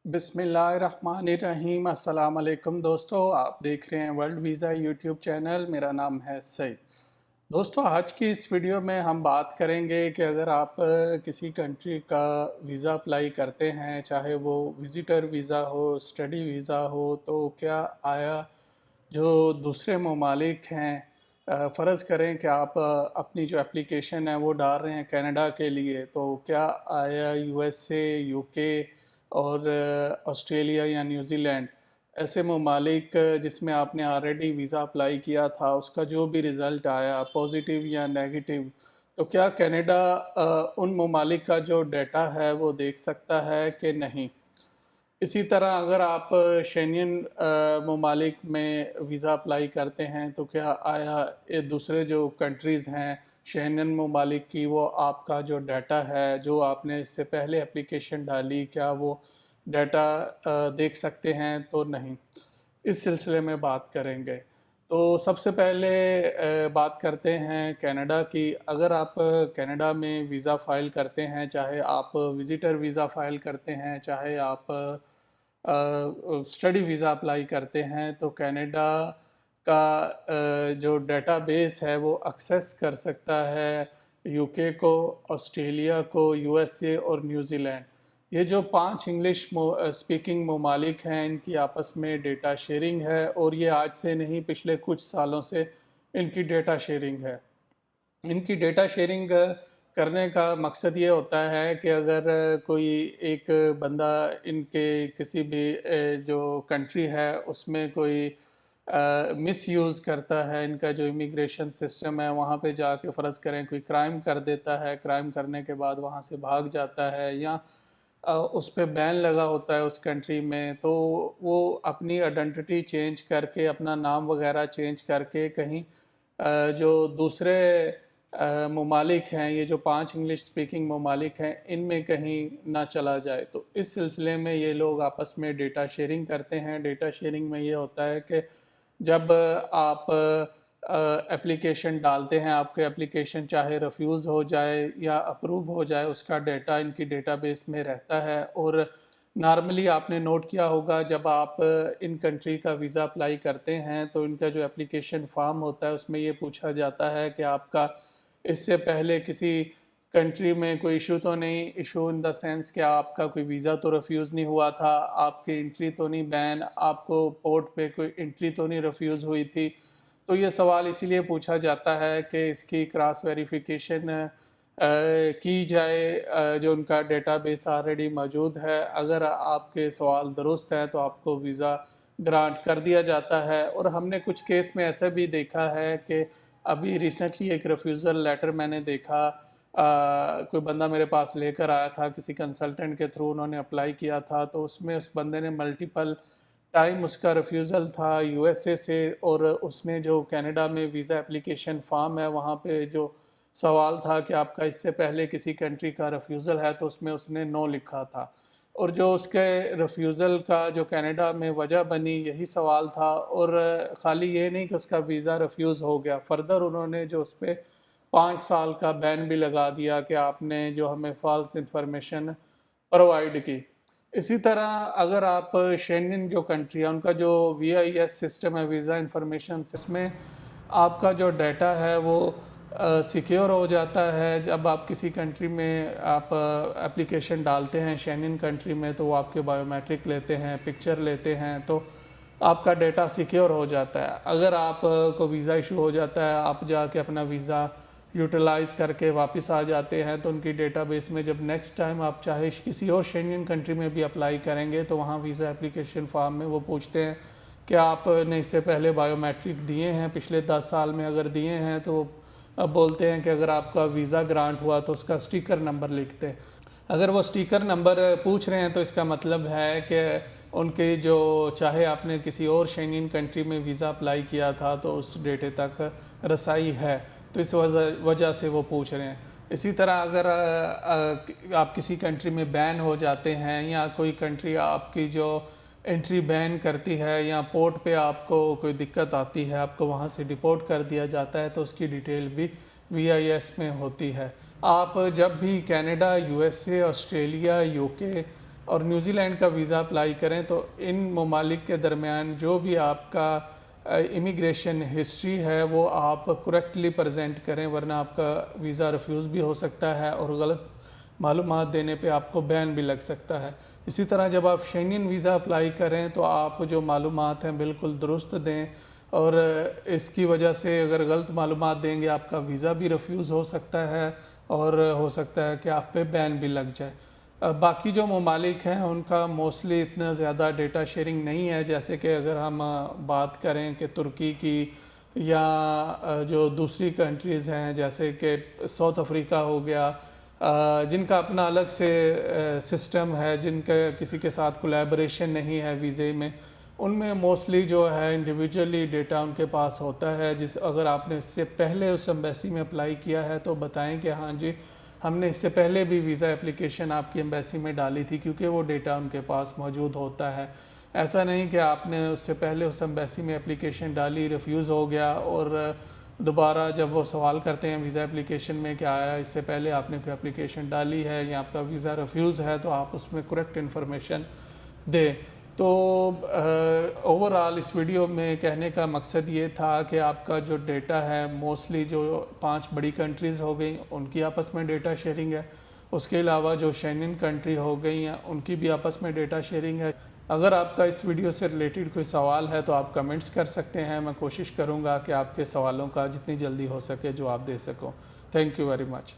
बिस्मिल्लाहिर्रहमानिर्रहीम। अस्सलाम वालेकुम दोस्तों, आप देख रहे हैं वर्ल्ड वीज़ा यूट्यूब चैनल। मेरा नाम है सईद। दोस्तों, आज की इस वीडियो में हम बात करेंगे कि अगर आप किसी कंट्री का वीज़ा अप्लाई करते हैं, चाहे वो विज़िटर वीज़ा हो, स्टडी वीज़ा हो, तो क्या आया जो दूसरे ममालिक हैं, फ़र्ज़ करें कि आप अपनी जो एप्लीकेशन है वो डाल रहे हैं कनाडा के लिए, तो क्या आया यूएसए, यूके और ऑस्ट्रेलिया या न्यूज़ीलैंड ऐसे ममालिक जिसमें आपने ऑलरेडी वीज़ा अप्लाई किया था, उसका जो भी रिज़ल्ट आया पॉजिटिव या नेगेटिव, तो क्या कनाडा उन ममालिक का जो डाटा है वो देख सकता है कि नहीं। इसी तरह अगर आप शेंगन ममालिक में वीज़ा अप्लाई करते हैं, तो क्या आया ये दूसरे जो कंट्रीज़ हैं शेंगन ममालिक की, वो आपका जो डाटा है जो आपने इससे पहले एप्लीकेशन डाली, क्या वो डाटा देख सकते हैं तो नहीं। इस सिलसिले में बात करेंगे। तो सबसे पहले बात करते हैं कनाडा की। अगर आप कनाडा में वीज़ा फ़ाइल करते हैं, चाहे आप विज़िटर वीज़ा फ़ाइल करते हैं, चाहे आप स्टडी वीज़ा अप्लाई करते हैं, तो कनाडा का जो डेटाबेस है वो एक्सेस कर सकता है यूके को, ऑस्ट्रेलिया को, यूएसए और न्यूज़ीलैंड। ये जो 5 इंग्लिश स्पीकिंग ममालिक हैं, इनकी आपस में डेटा शेयरिंग है, और ये आज से नहीं पिछले कुछ सालों से इनकी डेटा शेयरिंग है। इनकी डेटा शेयरिंग करने का मकसद ये होता है कि अगर कोई एक बंदा इनके किसी भी जो कंट्री है उसमें कोई मिस यूज़ करता है, इनका जो इमिग्रेशन सिस्टम है वहाँ पे जाके फ़र्ज़ करें कोई क्राइम कर देता है, क्राइम करने के बाद वहाँ से भाग जाता है, या उस पे बैन लगा होता है उस कंट्री में, तो वो अपनी आइडेंटिटी चेंज करके, अपना नाम वगैरह चेंज करके कहीं जो दूसरे ममालिक हैं, ये जो 5 इंग्लिश स्पीकिंग ममालिक हैं, इनमें कहीं ना चला जाए। तो इस सिलसिले में ये लोग आपस में डेटा शेयरिंग करते हैं। डेटा शेयरिंग में ये होता है कि जब आप एप्लीकेशन डालते हैं, आपके एप्लीकेशन चाहे रिफ्यूज़ हो जाए या अप्रूव हो जाए, उसका डेटा इनकी डेटाबेस में रहता है। और नॉर्मली आपने नोट किया होगा, जब आप इन कंट्री का वीज़ा अप्लाई करते हैं तो इनका जो एप्लीकेशन फॉर्म होता है उसमें ये पूछा जाता है कि आपका इससे पहले किसी कंट्री में कोई इशू तो नहीं, इशू इन द सेंस कि आपका कोई वीज़ा तो रिफ्यूज़ नहीं हुआ था, आपकी एंट्री तो नहीं बैन, आपको पोर्ट पे कोई एंट्री तो नहीं रिफ्यूज़ हुई थी। तो ये सवाल इसीलिए पूछा जाता है कि इसकी क्रॉस वेरिफिकेशन की जाए, जो उनका डेटाबेस ऑलरेडी मौजूद है। अगर आपके सवाल दुरुस्त हैं तो आपको वीज़ा ग्रांट कर दिया जाता है। और हमने कुछ केस में ऐसा भी देखा है कि अभी रिसेंटली एक रिफ्यूज़ल लेटर मैंने देखा, कोई बंदा मेरे पास लेकर आया था, किसी कंसल्टेंट के थ्रू उन्होंने अप्लाई किया था, तो उसमें उस बंदे ने मल्टीपल टाइम उसका रिफ्यूज़ल था यूएसए से, और उसने जो कनाडा में वीज़ा एप्लीकेशन फॉर्म है वहाँ पे जो सवाल था कि आपका इससे पहले किसी कंट्री का रिफ्यूज़ल है, तो उसमें उसने नो लिखा था। और जो उसके रिफ्यूज़ल का जो कनाडा में वजह बनी, यही सवाल था। और ख़ाली ये नहीं कि उसका वीज़ा रिफ्यूज़ हो गया, फ़र्दर उन्होंने जो उस पर 5 साल का बैन भी लगा दिया कि आपने जो हमें फ़ॉल्स इंफॉर्मेशन प्रोवाइड की। इसी तरह अगर आप शेंगन जो कंट्री है उनका जो वीआईएस सिस्टम है, वीज़ा इंफॉर्मेशन, इसमें आपका जो डाटा है वो सिक्योर हो जाता है। जब आप किसी कंट्री में आप एप्लीकेशन डालते हैं शेंगन कंट्री में, तो वो आपके बायोमेट्रिक लेते हैं, पिक्चर लेते हैं, तो आपका डाटा सिक्योर हो जाता है। अगर आप को वीज़ा इशू हो जाता है, आप जाके अपना वीज़ा यूटिलाइज़ करके वापस आ जाते हैं, तो उनकी डेटाबेस में जब नेक्स्ट टाइम आप चाहे किसी और शेंगन कंट्री में भी अप्लाई करेंगे, तो वहाँ वीज़ा एप्लीकेशन फॉर्म में वो पूछते हैं कि आपने इससे पहले बायोमेट्रिक दिए हैं पिछले 10 साल में। अगर दिए हैं तो वो अब बोलते हैं कि अगर आपका वीज़ा ग्रांट हुआ तो उसका स्टिकर नंबर लिखते हैं। अगर वो स्टिकर नंबर पूछ रहे हैं तो इसका मतलब है कि उनके जो, चाहे आपने किसी और शेंगन कंट्री में वीज़ा अप्लाई किया था तो उस डेटे तक रसाई है, तो इस वजह से वो पूछ रहे हैं। इसी तरह अगर आप किसी कंट्री में बैन हो जाते हैं, या कोई कंट्री आपकी जो एंट्री बैन करती है, या पोर्ट पे आपको कोई दिक्कत आती है, आपको वहाँ से डिपोर्ट कर दिया जाता है, तो उसकी डिटेल भी वीआईएस में होती है। आप जब भी कनाडा, यूएसए, ऑस्ट्रेलिया, यूके اور نیوزی لینڈ کا ویزا اپلائی کریں تو ان ممالک کے درمیان جو بھی آپ کا امیگریشن ہسٹری ہے وہ آپ کریکٹلی پریزنٹ کریں، ورنہ آپ کا ویزا ریفیوز بھی ہو سکتا ہے اور غلط معلومات دینے پہ آپ کو بین بھی لگ سکتا ہے۔ اسی طرح جب آپ شینگن ویزا اپلائی کریں تو آپ جو معلومات ہیں بالکل درست دیں، اور اس کی وجہ سے اگر غلط معلومات دیں گے آپ کا ویزا بھی ریفیوز ہو سکتا ہے اور ہو سکتا ہے کہ آپ پہ بین بھی لگ جائے۔ باقی جو ممالک ہیں ان کا موسٹلی اتنا زیادہ ڈیٹا شیئرنگ نہیں ہے، جیسے کہ اگر ہم بات کریں کہ ترکی کی یا جو دوسری کنٹریز ہیں جیسے کہ ساؤتھ افریقہ ہو گیا، جن کا اپنا الگ سے سسٹم ہے، جن کا کسی کے ساتھ کولیبریشن نہیں ہے ویزے میں، ان میں موسٹلی جو ہے انڈیویجولی ڈیٹا ان کے پاس ہوتا ہے۔ اگر آپ نے اس سے پہلے اس ایمبیسی میں اپلائی کیا ہے تو بتائیں کہ ہاں جی ہم نے اس سے پہلے بھی ویزا اپلیکیشن آپ کی ایمبیسی میں ڈالی تھی، کیونکہ وہ ڈیٹا ان کے پاس موجود ہوتا ہے۔ ایسا نہیں کہ آپ نے اس سے پہلے اس ایمبیسی میں اپلیکیشن ڈالی، ریفیوز ہو گیا، اور دوبارہ جب وہ سوال کرتے ہیں ویزا اپلیکیشن میں کہ آیا اس سے پہلے آپ نے کوئی اپلیکیشن ڈالی ہے یا آپ کا ویزا ریفیوز ہے، تو آپ اس میں کریکٹ انفارمیشن دیں۔ تو اوورآل اس ویڈیو میں کہنے کا مقصد یہ تھا کہ آپ کا جو ڈیٹا ہے موسٹلی جو 5 بڑی کنٹریز ہو گئیں ان کی آپس میں ڈیٹا شیئرنگ ہے، اس کے علاوہ جو شینگن کنٹری ہو گئی ہیں ان کی بھی آپس میں ڈیٹا شیئرنگ ہے۔ اگر آپ کا اس ویڈیو سے ریلیٹڈ کوئی سوال ہے تو آپ کمنٹس کر سکتے ہیں، میں کوشش کروں گا کہ آپ کے سوالوں کا جتنی جلدی ہو سکے جواب دے سکوں۔ Thank you very much.